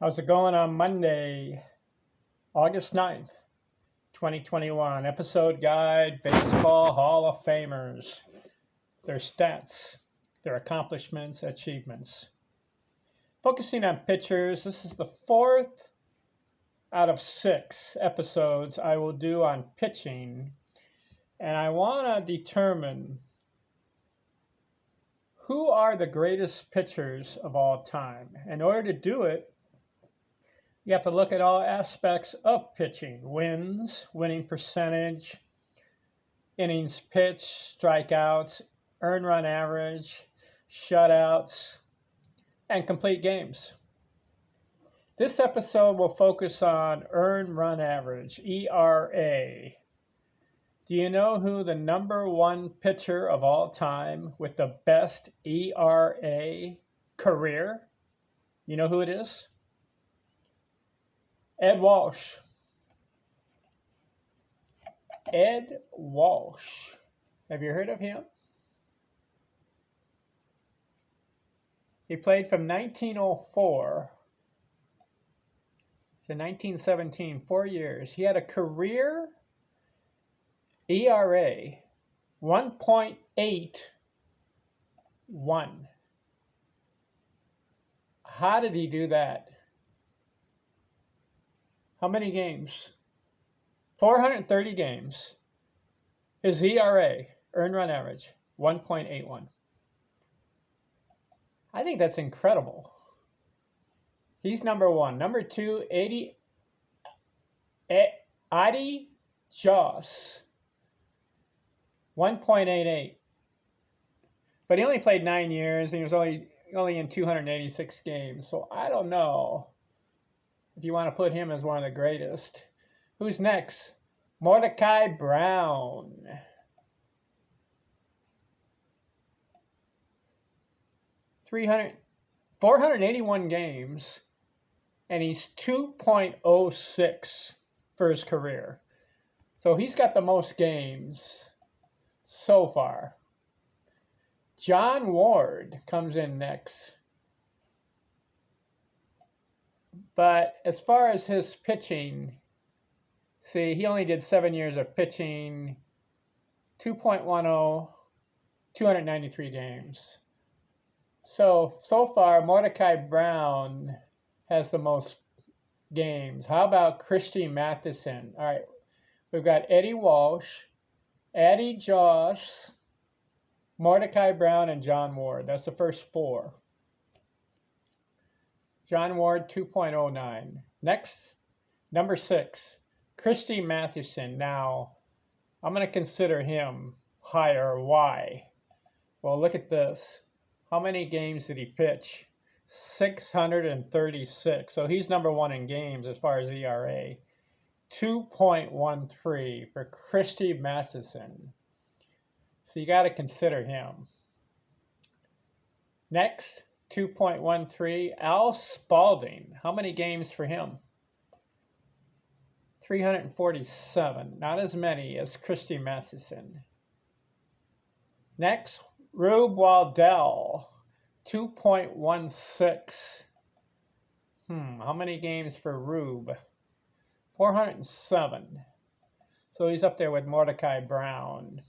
How's it going on Monday, August 9th, 2021? Episode guide, Baseball Hall of Famers, their stats, their accomplishments, achievements. Focusing on pitchers, this is the fourth out of 6 episodes I will do on pitching. And I want to determine who are the greatest pitchers of all time. In order to do it, you have to look at all aspects of pitching: wins, winning percentage, innings pitched, strikeouts, earned run average, shutouts, and complete games. This episode will focus on earned run average, ERA. Do you know who the number 1 pitcher of all time with the best ERA career? You know who it is? Ed Walsh. Ed Walsh. Have you heard of him? He played from 1904 to 1917, 4 years. He had a career ERA 1.81. How did he do that? How many games? 430 games. His ERA, earned run average, 1.81. I think that's incredible. He's number 1. Number 2, Adi Joss, 1.88. But he only played 9 years, and he was only in 286 games. So I don't know if you want to put him as one of the greatest. Who's next? Mordecai Brown. 481 games, and he's 2.06 for his career. So he's got the most games so far. John Ward comes in next. But as far as his pitching, see, he only did 7 years of pitching, 2.10, 293 games. So far, Mordecai Brown has the most games. How about Christie Mathewson? All right, we've got Eddie Walsh, Adi Joss, Mordecai Brown, and John Ward. That's the first 4. John Ward, 2.09. Next, number 6, Christie Mathewson. Now, I'm going to consider him higher. Why? Well, look at this. How many games did he pitch? 636. So he's number 1 in games as far as ERA. 2.13 for Christie Mathewson. So you got to consider him. Next, 2.13, Al Spalding. How many games for him? 347. Not as many as Christie Mathewson. Next, Rube Waddell. 2.16. How many games for Rube? 407. So he's up there with Mordecai Brown.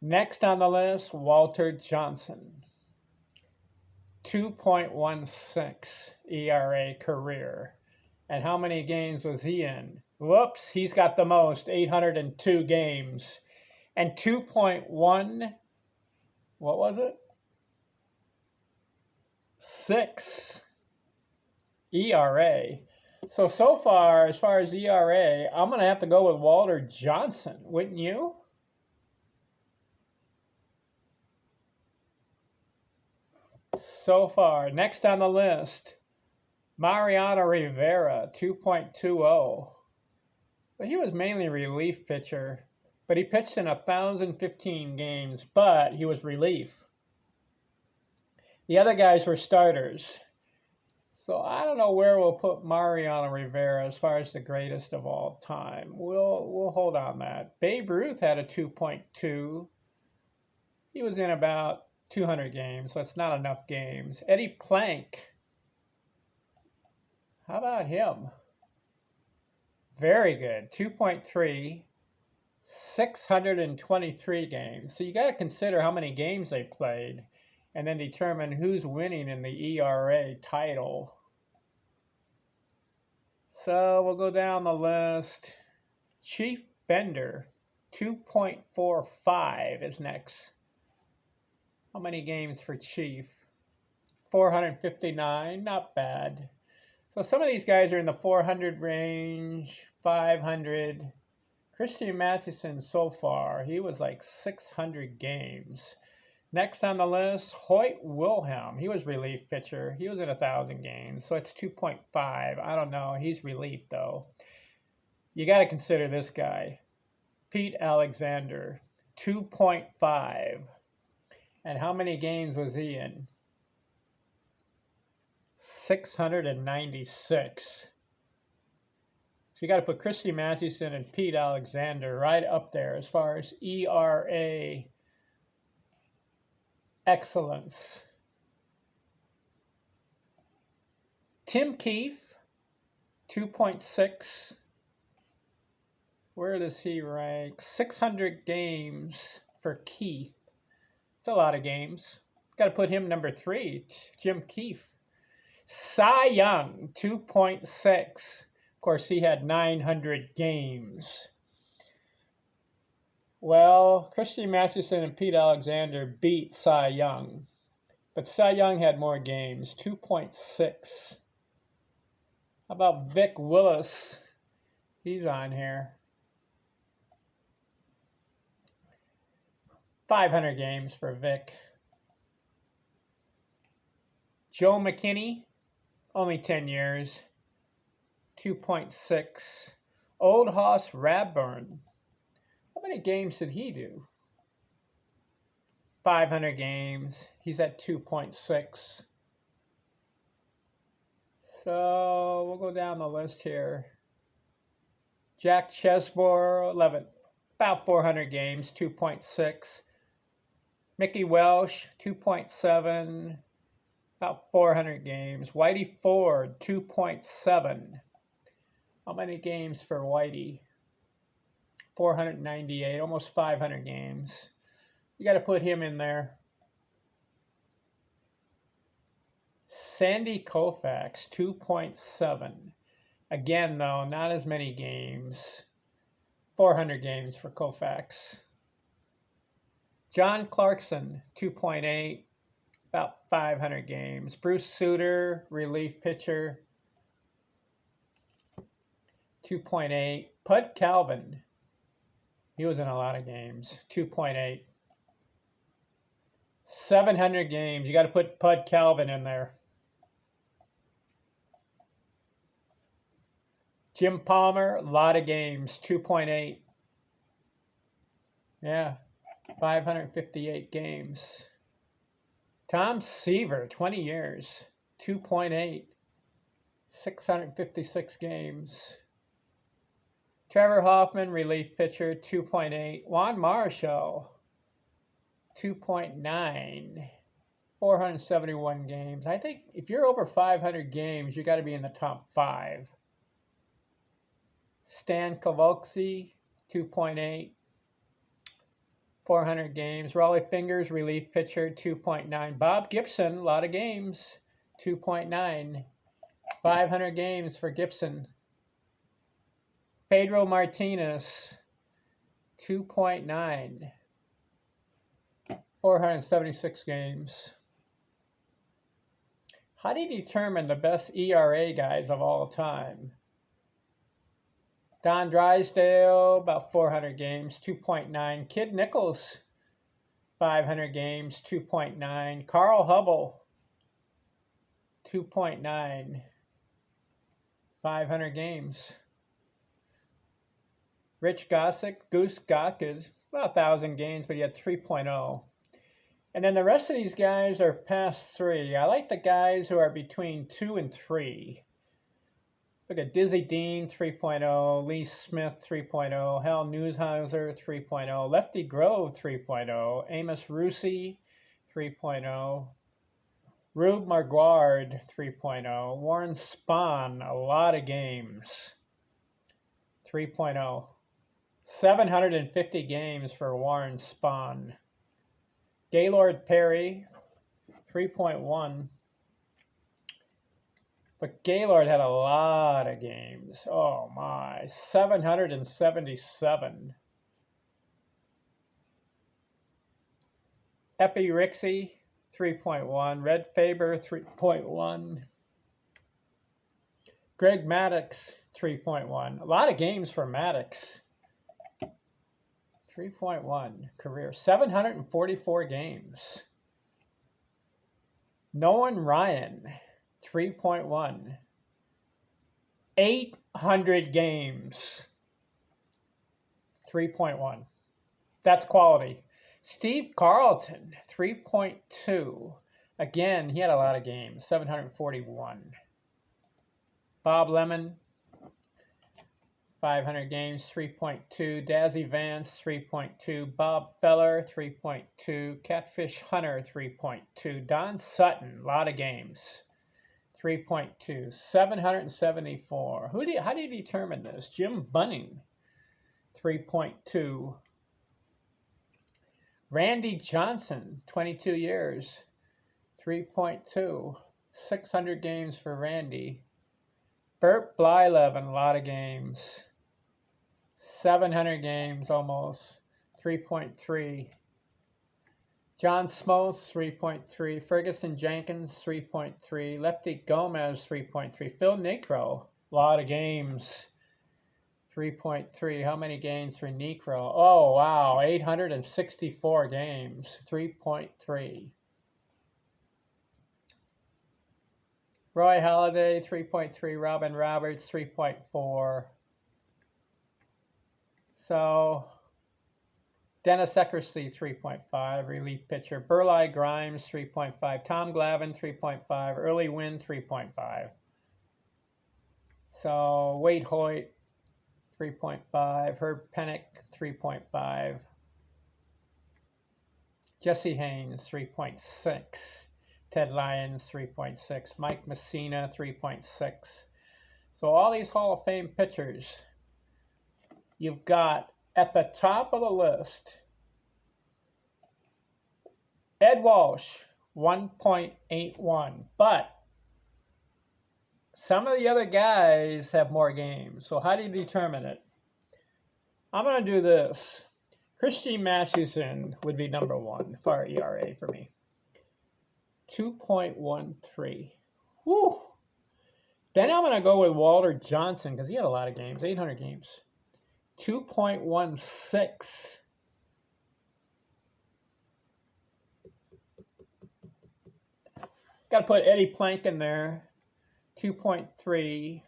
Next on the list, Walter Johnson. 2.16 ERA career. And how many games was he in? Whoops, he's got the most, 802 games. And 2.1, what was it? 6 ERA. So far, as far as ERA, I'm going to have to go with Walter Johnson, wouldn't you? So far, next on the list, Mariano Rivera, 2.20. But he was mainly relief pitcher, but he pitched in 1,015 games, but he was relief. The other guys were starters. So I don't know where we'll put Mariano Rivera as far as the greatest of all time. We'll hold on that. Babe Ruth had a 2.2. He was in about 200 games, so it's not enough games. Eddie Plank, How about him? Very good. 2.3, 623 games. So you got to consider how many games they played and then determine who's winning in the ERA title. So we'll go down the list. Chief Bender, 2.45 is next. How many games for Chief? 459, not bad. So some of these guys are in the 400 range, 500. Christie Mathewson so far, he was like 600 games. Next on the list, Hoyt Wilhelm. He was relief pitcher. He was in 1,000 games, so it's 2.5. I don't know. He's relief, though. You got to consider this guy, Pete Alexander, 2.5. And how many games was he in? 696. So you got to put Christie Mathewson and Pete Alexander right up there as far as ERA excellence. Tim Keefe, 2.6. Where does he rank? 600 games for Keefe. It's a lot of games. Got to put him number 3, Jim Keefe. Cy Young, 2.6. Of course, he had 900 games. Well, Christie Mathewson and Pete Alexander beat Cy Young. But Cy Young had more games, 2.6. How about Vic Willis? He's on here. 500 games for Vic. Joe McKinney, only 10 years, 2.6. Old Hoss Radburn. How many games did he do? 500 games. He's at 2.6. So we'll go down the list here. Jack Chesborough, 11, about 400 games, 2.6. Mickey Walsh, 2.7, about 400 games. Whitey Ford, 2.7. How many games for Whitey? 498, almost 500 games. You got to put him in there. Sandy Koufax, 2.7. Again, though, not as many games. 400 games for Koufax. John Clarkson, 2.8, about 500 games. Bruce Sutter, relief pitcher, 2.8. Pud Calvin, he was in a lot of games, 2.8. 700 games. You got to put Pud Calvin in there. Jim Palmer, a lot of games, 2.8. Yeah, 558 games. Tom Seaver, 20 years, 2.8. 656 games. Trevor Hoffman, relief pitcher, 2.8. Juan Marshall, 2.9. 471 games. I think if you're over 500 games, you got to be in the top 5. Stan Kavoksi, 2.8. 400 games. Raleigh Fingers, relief pitcher, 2.9. Bob Gibson, a lot of games, 2.9. 500 games for Gibson. Pedro Martinez, 2.9. 476 games. How do you determine the best ERA guys of all time? Don Drysdale, about 400 games, 2.9. Kid Nichols, 500 games, 2.9. Carl Hubble, 2.9. 500 games. Rich Gossick, Goose Gok is about 1,000 games, but he had 3.0. And then the rest of these guys are past 3. I like the guys who are between 2 and 3. Look at Dizzy Dean, 3.0. Lee Smith, 3.0. Hal Newshauser, 3.0. Lefty Grove, 3.0. Amos Russi, 3.0. Rube Marguard, 3.0. Warren Spahn, a lot of games, 3.0. 750 games for Warren Spahn. Gaylord Perry, 3.1. But Gaylord had a lot of games. Oh my, 777. Epi Rixey, 3.1. Red Faber, 3.1. Greg Maddox, 3.1. A lot of games for Maddox. 3.1 career. 744 games. Nolan Ryan, 3.1. 800 games. 3.1. That's quality. Steve Carlton, 3.2. Again, he had a lot of games. 741. Bob Lemon, 500 games, 3.2. Dazzy Vance, 3.2. Bob Feller, 3.2. Catfish Hunter, 3.2. Don Sutton, a lot of games, 3.2. 774. How do you determine this? Jim Bunning, 3.2. Randy Johnson, 22 years, 3.2. 600 games for Randy. Bert Blyleven, a lot of games. 700 games almost, 3.3. John Smoltz, 3.3. Ferguson Jenkins, 3.3. Lefty Gomez, 3.3. Phil Necro, a lot of games, 3.3. How many games for Necro? Oh, wow, 864 games, 3.3. Roy Halladay, 3.3. Robin Roberts, 3.4. So, Dennis Eckersley, 3.5. Relief pitcher. Burleigh Grimes, 3.5. Tom Glavine, 3.5. Early Wynn, 3.5. So, Wade Hoyt, 3.5. Herb Pennick, 3.5. Jesse Haynes, 3.6. Ted Lyons, 3.6. Mike Messina, 3.6. So all these Hall of Fame pitchers, you've got at the top of the list, Ed Walsh, 1.81. But some of the other guys have more games. So how do you determine it? I'm going to do this. Christie Mathewson would be number one for ERA for me. 2.13. Whew. Then I'm going to go with Walter Johnson because he had a lot of games, 800 games. 2.16. Got to put Eddie Plank in there. 2.3.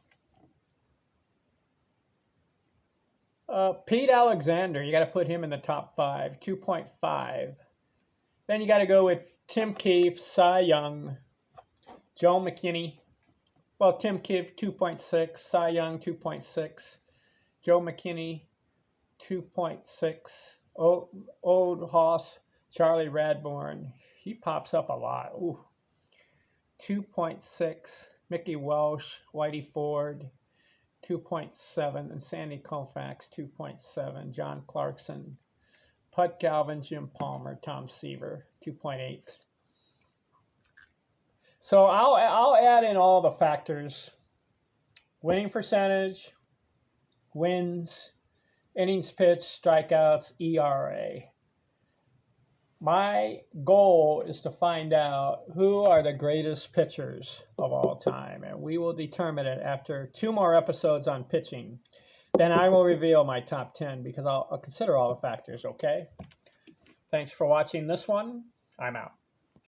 Pete Alexander, you got to put him in the top 5. 2.5. Then you got to go with Tim Keefe, Cy Young, Joe McKinney. Well, Tim Keefe, 2.6. Cy Young, 2.6. Joe McKinney, 2.6. Old Hoss, Charlie Radbourne. He pops up a lot. Ooh. 2.6. Mickey Walsh, Whitey Ford, 2.7. And Sandy Koufax, 2.7. John Clarkson, Pud Galvin, Jim Palmer, Tom Seaver, 2.8. So I'll add in all the factors: winning percentage, wins, innings pitched, strikeouts, ERA. My goal is to find out who are the greatest pitchers of all time, and we will determine it after 2 more episodes on pitching. Then I will reveal my top 10 because I'll consider all the factors, okay? Thanks for watching this one. I'm out.